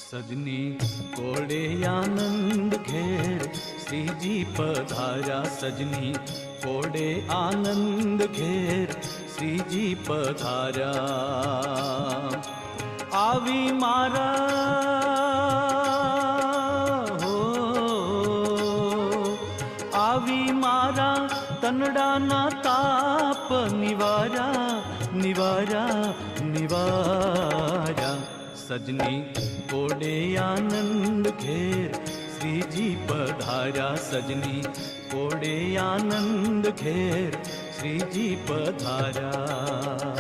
સજની કોડે આનંદ ઘેર શ્રીજી પધાર્યા. સજની કોડે આનંદ ઘેર શ્રીજી પધાર્યા. આવી મારા હો, આવી મારા તનડાના તાપ નિવાર્યા, નિવાર્યા, નિવાર્યા. સજની કોડે આનંદ ઘેર શ્રીજી પધાર્યા. સજની કોડે આનંદ ઘેર શ્રીજી પધાર્યા.